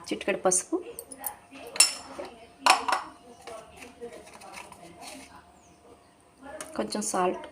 చిటికెడు పసుపు, కొంచెం సాల్ట్,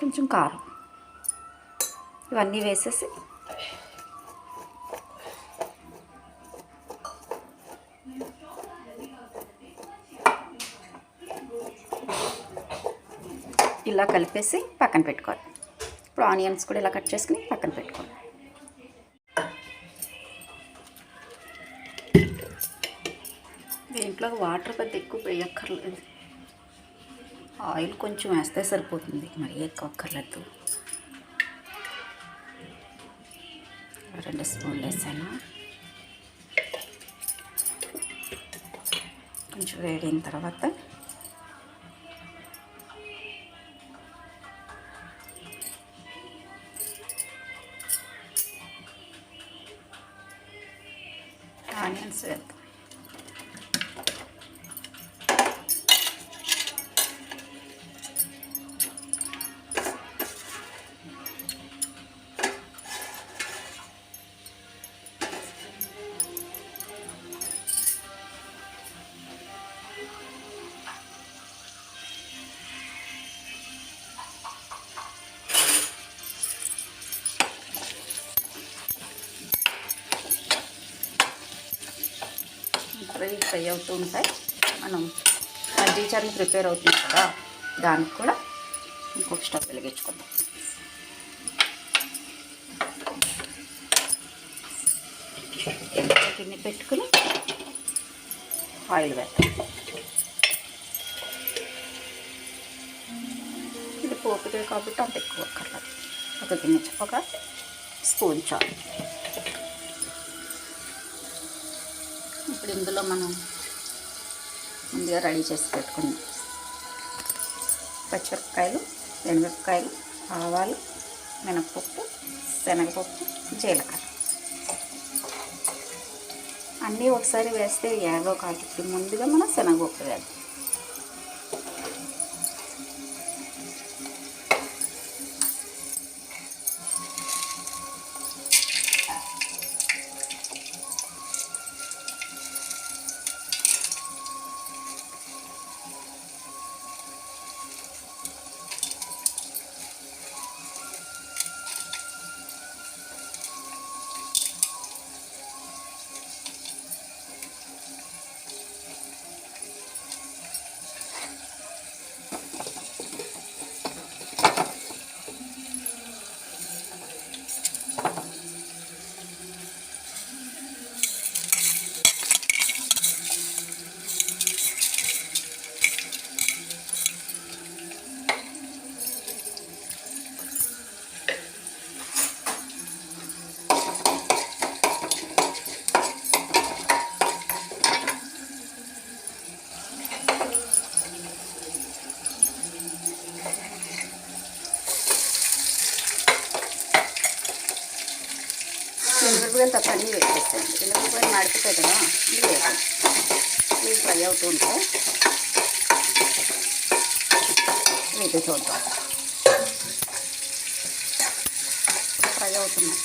కొంచెం కారం, ఇవన్నీ వేసేసి ఇలా కలిపేసి పక్కన పెట్టుకోవాలి. ఇప్పుడు ఆనియన్స్ కూడా ఇలా కట్ చేసుకుని పక్కన పెట్టుకోవాలి. దీంట్లో వాటర్ పెద్ద ఎక్కువ వేయక్కర్లేదు, ఆయిల్ కొంచెం వేస్తే సరిపోతుంది, మరి ఎక్కువ అక్కర్లేదు. 2 స్పూన్లు వేసాను. కొంచెం వేడిన తర్వాత ఆనియన్స్ వేద్దాం. ఫ్రై అవుతూ ఉంటాయి. మనం మజ్జిగ చారుని ప్రిపేర్ అవుతుంది కదా, దానికి కూడా ఇంకొక స్టవ్ వెలిగించుకుందాం. గిన్నె పెట్టుకుని ఆయిల్ వేద్దాం. ఇది పోపుదే కాబట్టి అంత ఎక్కువ అక్కర్లేదు. ఒక స్పూన్ చాలు. ఇప్పుడు ఇందులో మనం ముందుగా రెడీ చేసి పెట్టుకున్నాం పచ్చిమిరపకాయలు, ఎండుమిరపకాయలు, ఆవాలు, మినపప్పు, శనగపప్పు, జీలకర్ర అన్నీ ఒకసారి వేస్తే ఏదో కాబట్టి ముందుగా మనం శనగపప్పు వేద్దాం. ఎండుమిరపకాయలు తప్ప అన్నీ వేసేస్తాను. ఎండుమిరపకాయలు మాడిపోతాయి కదా, ఇది వేసాను. ఇవి ఫ్రై అవుతూ ఉంటాయి. ఇది చూద్దాం, ఫ్రై అవుతున్నాయి.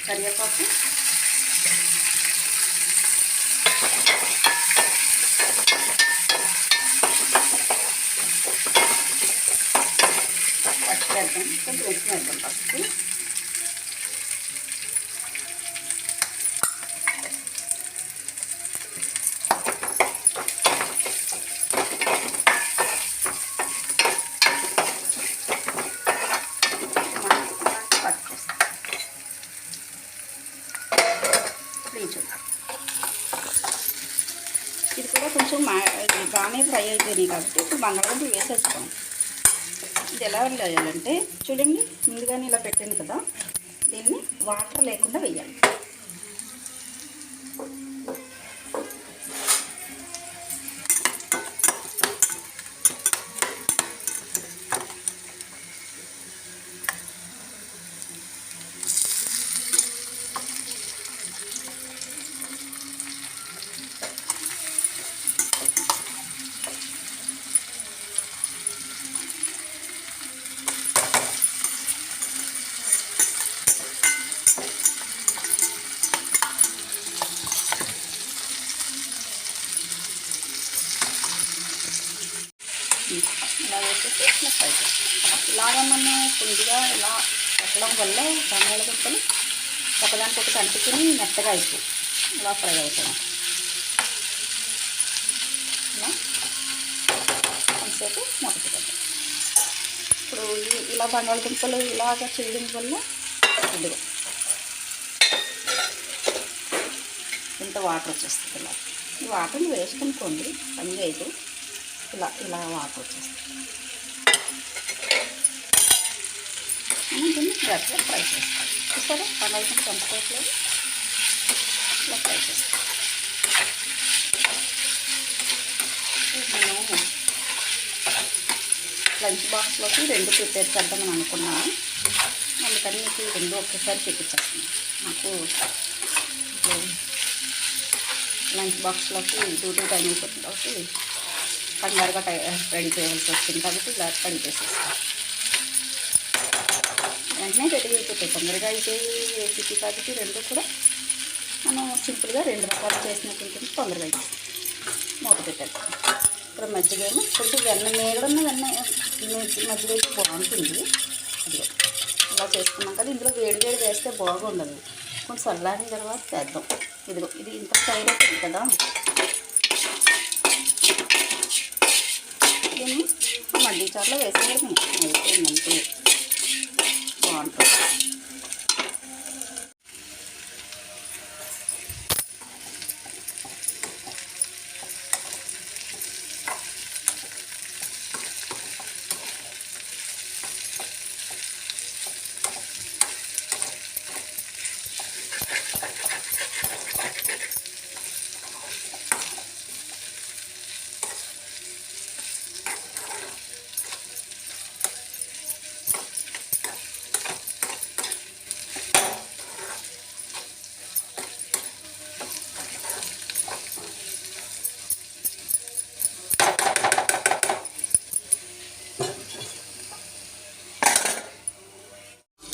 కరివేపాకు, వేద్దాం, కొంచెం ఉప్పు వేద్దాం పసుపు. ఇది కూడా కొంచెం బాగానే ఫ్రై అయిపోయినాయి కాబట్టి ఇప్పుడు బంగాళదుంపలు వేసేసుకోం. ఇది ఎలా వేయాలంటే చూడండి, ముందుగానే ఇలా పెట్టాను కదా, దీన్ని వాటర్ లేకుండా వేయాలి. ఇలా వేసేసి ఇలా ఫ్రై చేస్తాం. ఇలాగా మనం కొద్దిగా ఇలా పెట్టడం వల్ల బంగాళదుంపలు ఒకదానికొకటి అంటుకుని మెత్తగా అయిపోయి ఇలా ఫ్రై అవుతాం. ఇలా కొంతసేపు మూత పెట్టాం. ఇప్పుడు ఇలా బంగాళదుంపలు ఇలాగా చేయడం వల్ల ఇదిగో ఇంత వాటర్ వచ్చేస్తుంది. ఇలా ఈ వాటర్ని వేస్ట్ అనుకోండి, పని లేదు. ఇలా ఇలా వాటర్ వచ్చేస్తుంది. దీన్ని గట్టిగా ఫ్రై చేస్తాం. చూసారా బంగాళదుంప కంచుకోవట్లేదు, ఇలా ఫ్రై చేస్తాం. నేను లంచ్ బాక్స్లోకి 2 ప్రిపేర్ చేద్దామని అనుకున్నాను, అందుకని మీకు 2 ఒకేసారి చూపించేస్తాను. నాకు లంచ్ బాక్స్లోకి డ్యూటీ టైం అయిపోతుంది కాబట్టి కంగారుగా రెడీ చేయవలసి వచ్చింది కాబట్టి ఇలా రెడీ చేసేస్తాను. వెంటనే రెడీ అయిపోతాయి, తొందరగా అయిపోయి రెసిపీ కాబట్టి 2 కూడా మనం సింపుల్గా 2 రకాలు చేసినట్టు ఉంటుంది. తొందరగా అయిపోతుంది. మూత పెట్టేస్తాం. ఇప్పుడు మజ్జిగ ఏమో కొంచెం మేగడన్న మజ్జిగ అయితే బాగుంటుంది. అదిగో ఇలా చేసుకున్నాం కదా, ఇందులో వేడి వేడి వేస్తే బాగుండదు, కొంచెం చల్లారిన తర్వాత చేద్దాం. ఇదిగో ఇది ఇంత స్టైల్ అవుతుంది కదా, దీన్ని మళ్ళీ చాట్లో వేసేయడమే అయిపోయిందంటే బాగుంటుంది.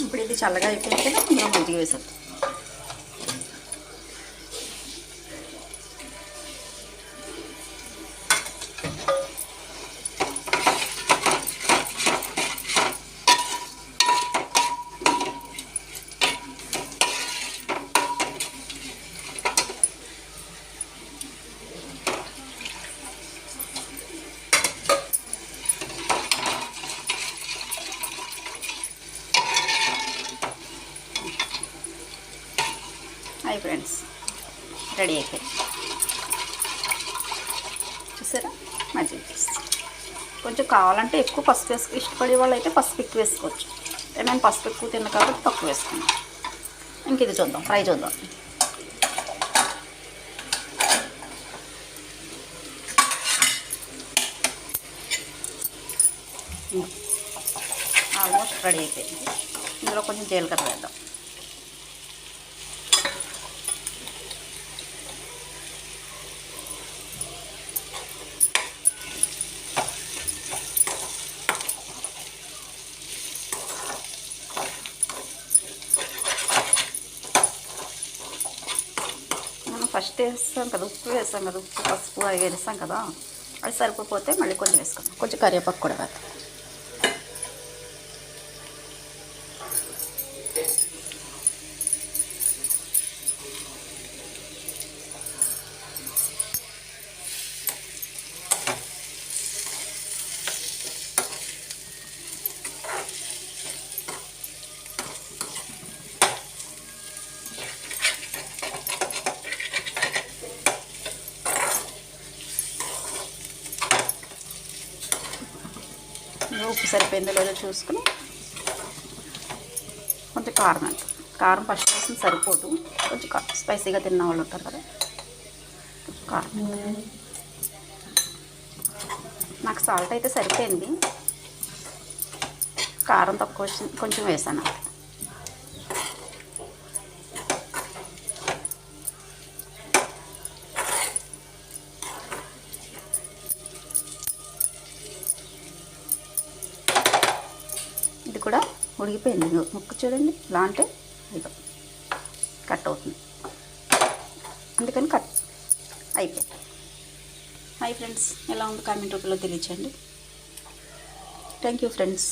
ఇప్పుడు ఇది చల్లగా అయిపోయింది కదా, అందులో మజ్జిగ వేసేద్దాం. హాయ్ ఫ్రెండ్స్, రెడీ అయిపోయింది. చూసారా మజ్జిగ వేసి కొంచెం కావాలంటే ఎక్కువ పసుపు వేసుకు ఇష్టపడే వాళ్ళు అయితే పసుపు ఎక్కువ వేసుకోవచ్చు. నేను పసుపు ఎక్కువ తిన్నా కాబట్టి తక్కువ వేసుకున్నాను. ఇంక ఇది చూద్దాం, ఫ్రై చూద్దాం. ఆల్మోస్ట్ రెడీ అయిపోయింది. ఇందులో కొంచెం జీలకర్ర వేద్దాం. ఫస్ట్ వేస్తాం కదా, ఉప్పు వేస్తాం కదా, ఉప్పు పసుపు అవి వేస్తాం కదా, అది సరిపోతే మళ్ళీ కొంచెం వేసుకుందాం. కొంచెం కరివేపాకు కూడా వేద్దాం. ఉప్పు సరిపోయిందో లేదో చూసుకుని కొంచెం కారం అంట. కారం ఫస్ట్ వేసిన సరిపోదు, కొంచెం స్పైసీగా తిన్న వాళ్ళు ఉంటారు కదా, కారం. నాకు సాల్ట్ అయితే సరిపోయింది, కారం తక్కువ వచ్చింది, కొంచెం వేసాను. ఇది కూడా ఉడికిపోయింది. ముక్క చూడండి ఇలా అంటే ఇదో కట్ అవుతుంది, అందుకని కట్ అయిపోయింది. హాయ్ ఫ్రెండ్స్, ఎలా ఉంది కామెంట్ రూపంలో తెలియచేయండి. Thank you friends.